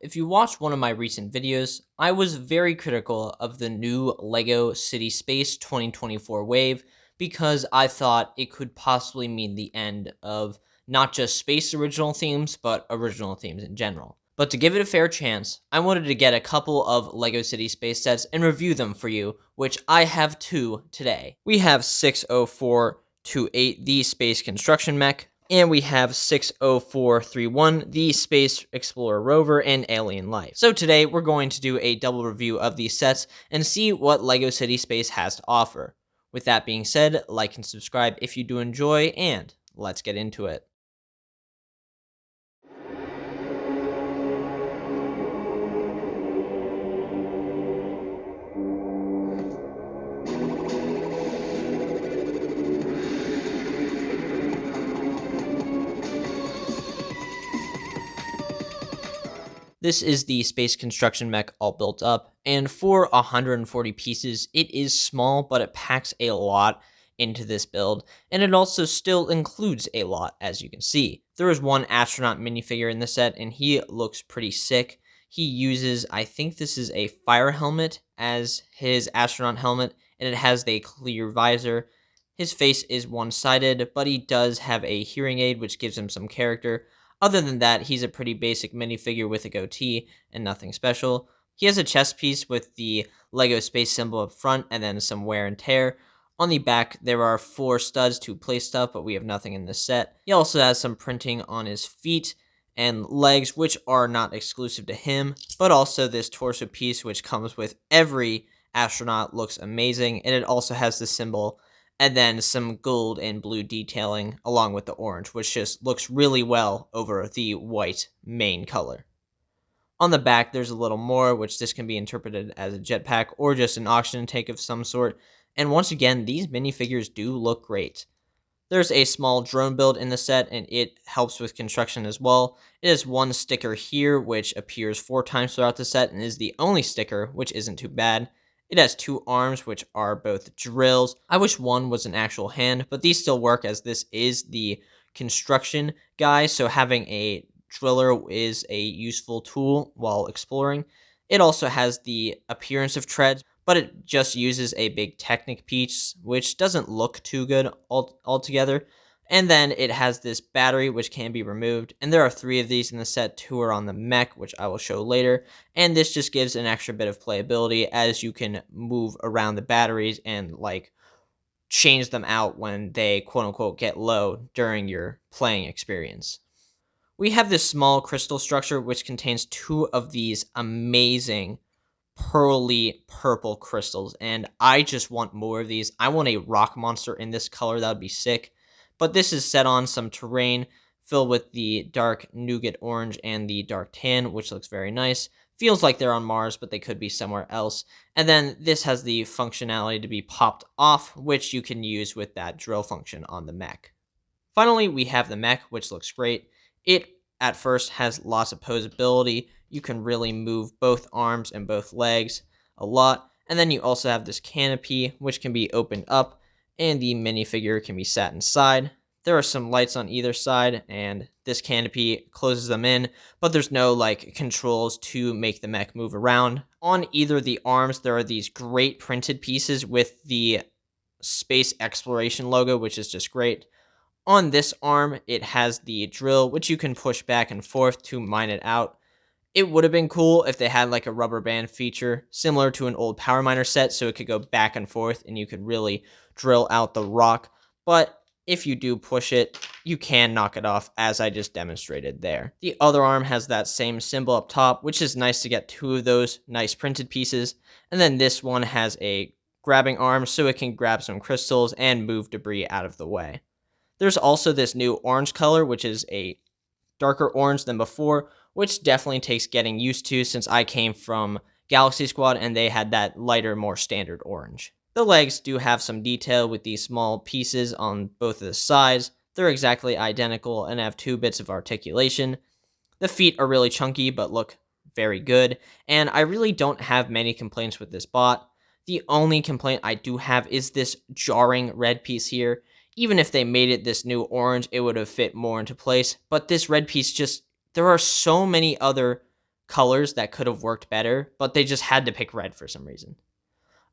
If you watched one of my recent videos, I was very critical of the new LEGO City Space 2024 wave because I thought it could possibly mean the end of not just space original themes, but original themes in general. But to give it a fair chance, I wanted to get a couple of LEGO City Space sets and review them for you, which I have two today. We have 60428, the Space Construction Mech, and we have 60431, the Space Explorer Rover, and Alien Life. So today we're going to do a double review of these sets and see what LEGO City Space has to offer. With that being said, like and subscribe if you do enjoy, and let's get into it. This is the Space Construction Mech all built up, and for 140 pieces, it is small, but it packs a lot into this build, and it also still includes a lot, as you can see. There is one astronaut minifigure in the set, and he looks pretty sick. He uses, I think this is a fire helmet as his astronaut helmet, and it has the clear visor. His face is one-sided, but he does have a hearing aid, which gives him some character. Other than that, he's a pretty basic minifigure with a goatee and nothing special. He has a chest piece with the LEGO space symbol up front and then some wear and tear. On the back, there are 4 studs to place stuff, but we have nothing in this set. He also has some printing on his feet and legs, which are not exclusive to him, but also this torso piece, which comes with every astronaut, looks amazing, and it also has the symbol and then some gold and blue detailing along with the orange, which just looks really well over the white main color. On the back, there's a little more, which this can be interpreted as a jetpack or just an oxygen tank of some sort, and once again, these minifigures do look great. There's a small drone build in the set, and it helps with construction as well. It has one sticker here, which appears 4 times throughout the set, and is the only sticker, which isn't too bad. It has 2 arms, which are both drills. I wish one was an actual hand, but these still work as this is the construction guy, so having a driller is a useful tool while exploring. It also has the appearance of treads, but it just uses a big Technic piece, which doesn't look too good altogether. And then it has this battery, which can be removed, and there are 3 of these in the set. 2 are on the mech, which I will show later, and this just gives an extra bit of playability as you can move around the batteries and, like, change them out when they quote-unquote get low during your playing experience. We have this small crystal structure, which contains 2 of these amazing pearly purple crystals, and I just want more of these. I want a rock monster in this color. That would be sick. But this is set on some terrain filled with the dark nougat orange and the dark tan, which looks very nice. Feels like they're on Mars, but they could be somewhere else. And then this has the functionality to be popped off, which you can use with that drill function on the mech. Finally, we have the mech, which looks great. It, at first, has lots of posability. You can really move both arms and both legs a lot. And then you also have this canopy, which can be opened up, and the minifigure can be sat inside. There are some lights on either side, and this canopy closes them in, but there's no, like, controls to make the mech move around. On either of the arms, there are these great printed pieces with the space exploration logo, which is just great. On this arm, it has the drill, which you can push back and forth to mine it out. It would have been cool if they had like a rubber band feature, similar to an old Power Miner set, so it could go back and forth and you could really drill out the rock. But if you do push it, you can knock it off, as I just demonstrated there. The other arm has that same symbol up top, which is nice to get 2 of those nice printed pieces. And then this one has a grabbing arm, so it can grab some crystals and move debris out of the way. There's also this new orange color, which is a darker orange than before, which definitely takes getting used to since I came from Galaxy Squad and they had that lighter, more standard orange. The legs do have some detail with these small pieces on both of the sides. They're exactly identical and have 2 bits of articulation. The feet are really chunky but look very good, and I really don't have many complaints with this bot. The only complaint I do have is this jarring red piece here. Even if they made it this new orange, it would have fit more into place. But this red piece just, there are so many other colors that could have worked better, but they just had to pick red for some reason.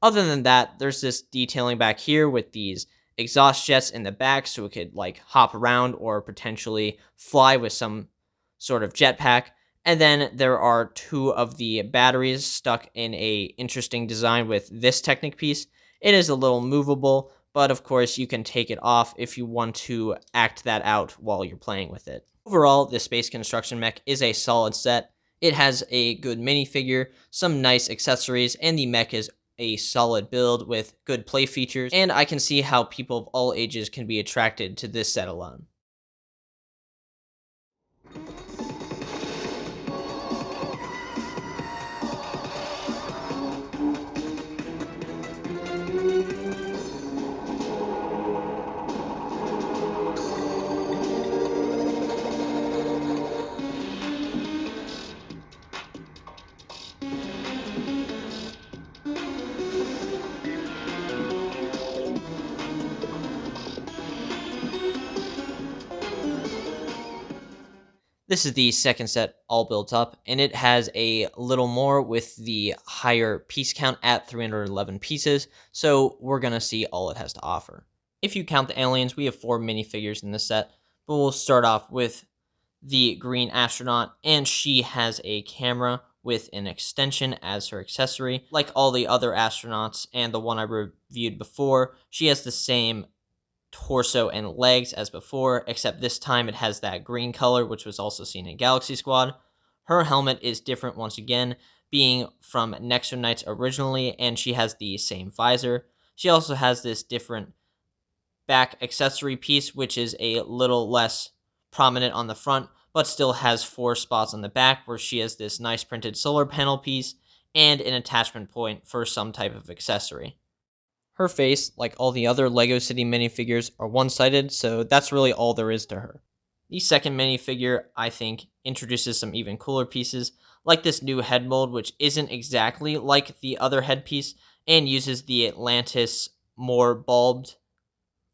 Other than that, there's this detailing back here with these exhaust jets in the back so it could like hop around or potentially fly with some sort of jetpack. And then there are two of the batteries stuck in a interesting design with this Technic piece. It is a little movable, but of course you can take it off if you want to act that out while you're playing with it. Overall, this space construction mech is a solid set. It has a good minifigure, some nice accessories, and the mech is a solid build with good play features, and I can see how people of all ages can be attracted to this set alone. This is the second set all built up, and it has a little more with the higher piece count at 311 pieces, so we're going to see all it has to offer. If you count the aliens, we have 4 minifigures in this set, but we'll start off with the green astronaut, and she has a camera with an extension as her accessory. Like all the other astronauts and the one I reviewed before, she has the same torso and legs as before, except this time it has that green color, which was also seen in Galaxy Squad. Her helmet is different once again, being from Nexo Knights originally, and she has the same visor. She also has this different back accessory piece, which is a little less prominent on the front, but still has 4 spots on the back where she has this nice printed solar panel piece and an attachment point for some type of accessory. Her face, like all the other LEGO City minifigures, are one-sided, so that's really all there is to her. The second minifigure, I think, introduces some even cooler pieces, like this new head mold, which isn't exactly like the other headpiece, and uses the Atlantis more bulbed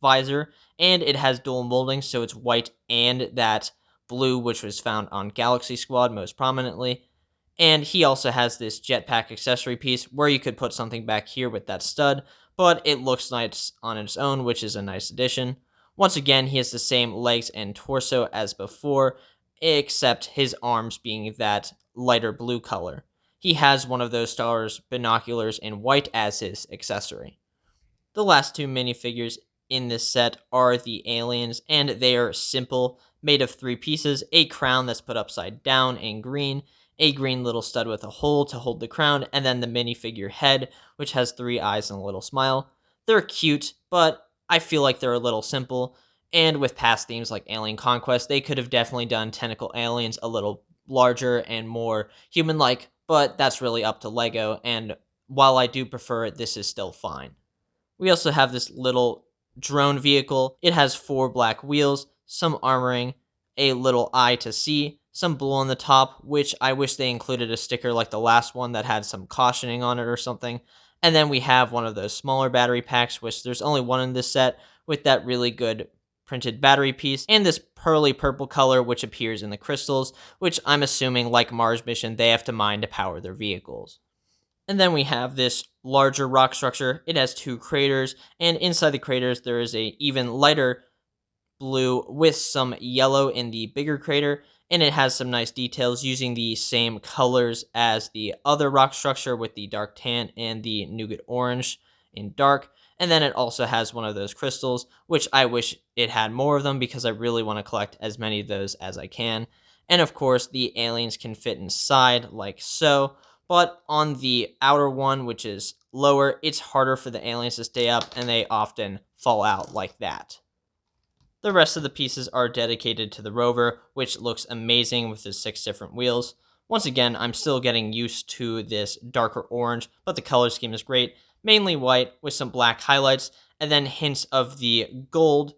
visor, and it has dual molding, so it's white and that blue, which was found on Galaxy Squad most prominently. And he also has this jetpack accessory piece where you could put something back here with that stud, but it looks nice on its own, which is a nice addition. Once again, he has the same legs and torso as before, except his arms being that lighter blue color. He has one of those stars binoculars in white as his accessory. The last 2 minifigures in this set are the aliens, and they are simple, made of 3 pieces, a crown that's put upside down in green, a green little stud with a hole to hold the crown, and then the minifigure head, which has 3 eyes and a little smile. They're cute, but I feel like they're a little simple, and with past themes like Alien Conquest, they could have definitely done tentacle aliens a little larger and more human-like, but that's really up to LEGO, and while I do prefer it, this is still fine. We also have this little drone vehicle. It has 4 black wheels, some armoring, a little eye to see, some blue on the top, which I wish they included a sticker like the last one that had some cautioning on it or something. And then we have one of those smaller battery packs, which there's only one in this set, with that really good printed battery piece, and this pearly purple color which appears in the crystals, which I'm assuming, like Mars Mission, they have to mine to power their vehicles. And then we have this larger rock structure. It has 2 craters, and inside the craters there is a even lighter blue with some yellow in the bigger crater, and it has some nice details using the same colors as the other rock structure with the dark tan and the nougat orange in dark. And then it also has one of those crystals, which I wish it had more of them because I really want to collect as many of those as I can. And of course, the aliens can fit inside like so, but on the outer one, which is lower, it's harder for the aliens to stay up, and they often fall out like that. The rest of the pieces are dedicated to the Rover, which looks amazing with its 6 different wheels. Once again, I'm still getting used to this darker orange, but the color scheme is great. Mainly white with some black highlights, and then hints of the gold,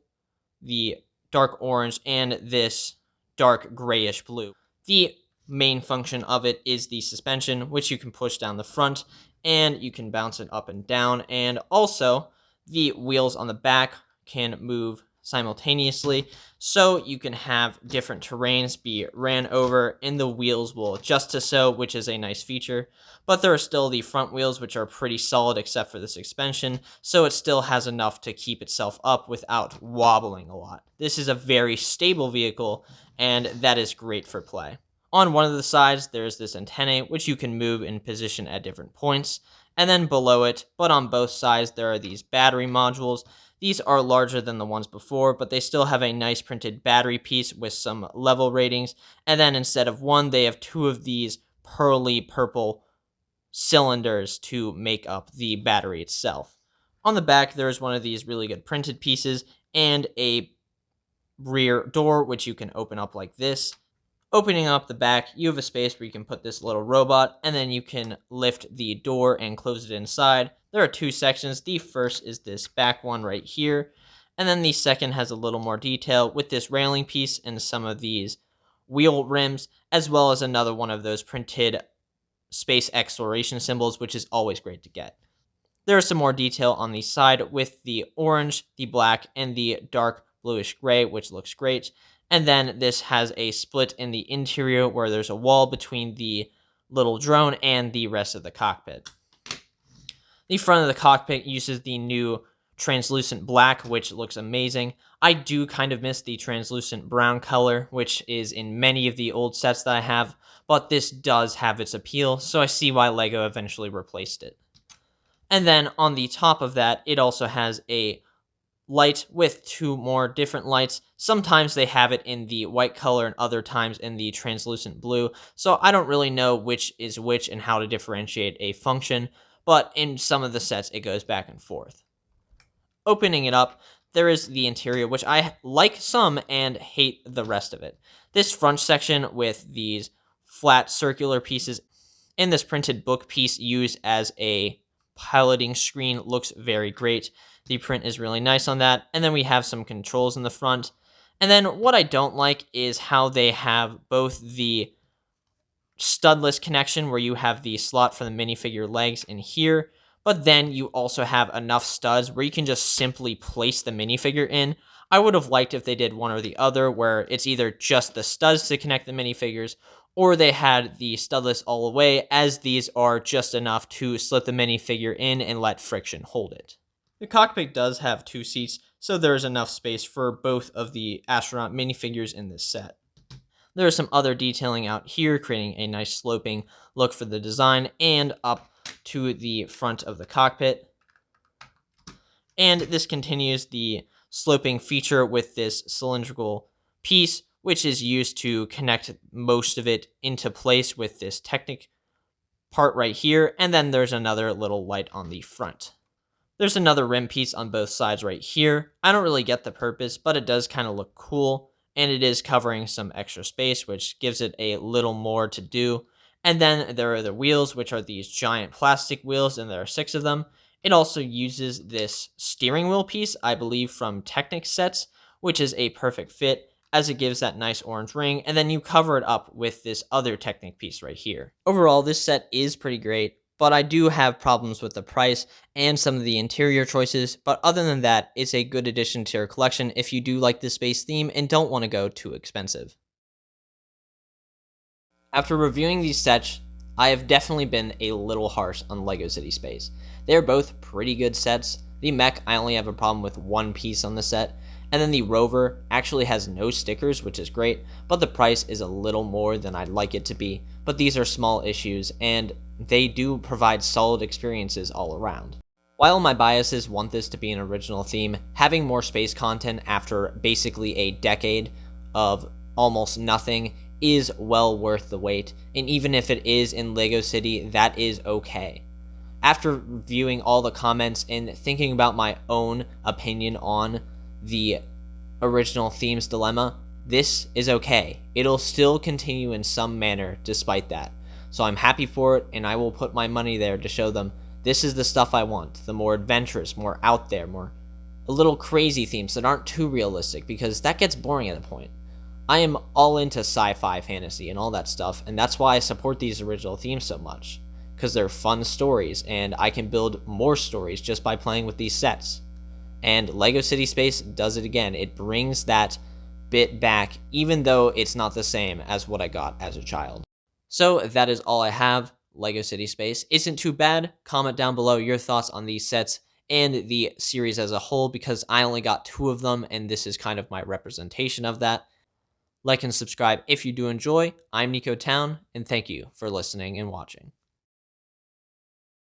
the dark orange, and this dark grayish blue. The main function of it is the suspension, which you can push down the front, and you can bounce it up and down, and also the wheels on the back can move simultaneously, so you can have different terrains be ran over, and the wheels will adjust to so, which is a nice feature. But there are still the front wheels, which are pretty solid except for the suspension, so it still has enough to keep itself up without wobbling a lot. This is a very stable vehicle, and that is great for play. On one of the sides, there's this antennae, which you can move in position at different points, and then below it, but on both sides, there are these battery modules. These are larger than the ones before, but they still have a nice printed battery piece with some level ratings. And then instead of one, they have two of these pearly purple cylinders to make up the battery itself. On the back, there is one of these really good printed pieces and a rear door, which you can open up like this. Opening up the back, you have a space where you can put this little robot, and then you can lift the door and close it inside. There are two sections. The first is this back one right here, and then the second has a little more detail with this railing piece and some of these wheel rims, as well as another one of those printed space exploration symbols, which is always great to get. There is some more detail on the side with the orange, the black, and the dark bluish gray, which looks great. And then this has a split in the interior where there's a wall between the little drone and the rest of the cockpit. The front of the cockpit uses the new translucent black, which looks amazing. I do kind of miss the translucent brown color, which is in many of the old sets that I have, but this does have its appeal, so I see why LEGO eventually replaced it. And then on the top of that, it also has a light with two more different lights. Sometimes they have it in the white color and other times in the translucent blue. So I don't really know which is which and how to differentiate a function, but in some of the sets it goes back and forth. Opening it up, there is the interior, which I like some and hate the rest of it. This front section with these flat circular pieces in this printed book piece used as a piloting screen looks very great. The print is really nice on that. And then we have some controls in the front. And then what I don't like is how they have both the studless connection where you have the slot for the minifigure legs in here, but then you also have enough studs where you can just simply place the minifigure in. I would have liked if they did one or the other, where it's either just the studs to connect the minifigures, or they had the studless all the way, as these are just enough to slip the minifigure in and let friction hold it. The cockpit does have two seats, so there is enough space for both of the astronaut minifigures in this set. There is some other detailing out here, creating a nice sloping look for the design, and up to the front of the cockpit. And this continues the sloping feature with this cylindrical piece, which is used to connect most of it into place with this Technic part right here, and then there's another little light on the front. There's another rim piece on both sides right here. I don't really get the purpose, but it does kind of look cool, and it is covering some extra space, which gives it a little more to do. And then there are the wheels, which are these giant plastic wheels, and there are 6 of them. It also uses this steering wheel piece, I believe from Technic sets, which is a perfect fit, as it gives that nice orange ring, and then you cover it up with this other Technic piece right here. Overall, this set is pretty great, but I do have problems with the price and some of the interior choices, but other than that, it's a good addition to your collection if you do like the space theme and don't want to go too expensive. After reviewing these sets, I have definitely been a little harsh on LEGO City Space. They are both pretty good sets. The mech, I only have a problem with one piece on the set, and then the Rover actually has no stickers, which is great, but the price is a little more than I'd like it to be. But these are small issues, and they do provide solid experiences all around. While my biases want this to be an original theme, having more space content after basically a decade of almost nothing is well worth the wait, and even if it is in LEGO City, that is okay. After viewing all the comments and thinking about my own opinion on the original theme's dilemma, this is okay. It'll still continue in some manner despite that. So I'm happy for it, and I will put my money there to show them this is the stuff I want. The more adventurous, more out there, more a little crazy themes that aren't too realistic, because that gets boring at a point. I am all into sci-fi fantasy and all that stuff, and that's why I support these original themes so much, because they're fun stories, and I can build more stories just by playing with these sets. And Lego City Space does it again. It brings that bit back, even though it's not the same as what I got as a child. So that is all I have. Lego City Space isn't too bad. Comment down below your thoughts on these sets and the series as a whole, because I only got 2 of them, and this is kind of my representation of that. Like and subscribe if you do enjoy. I'm Nico Town, and thank you for listening and watching.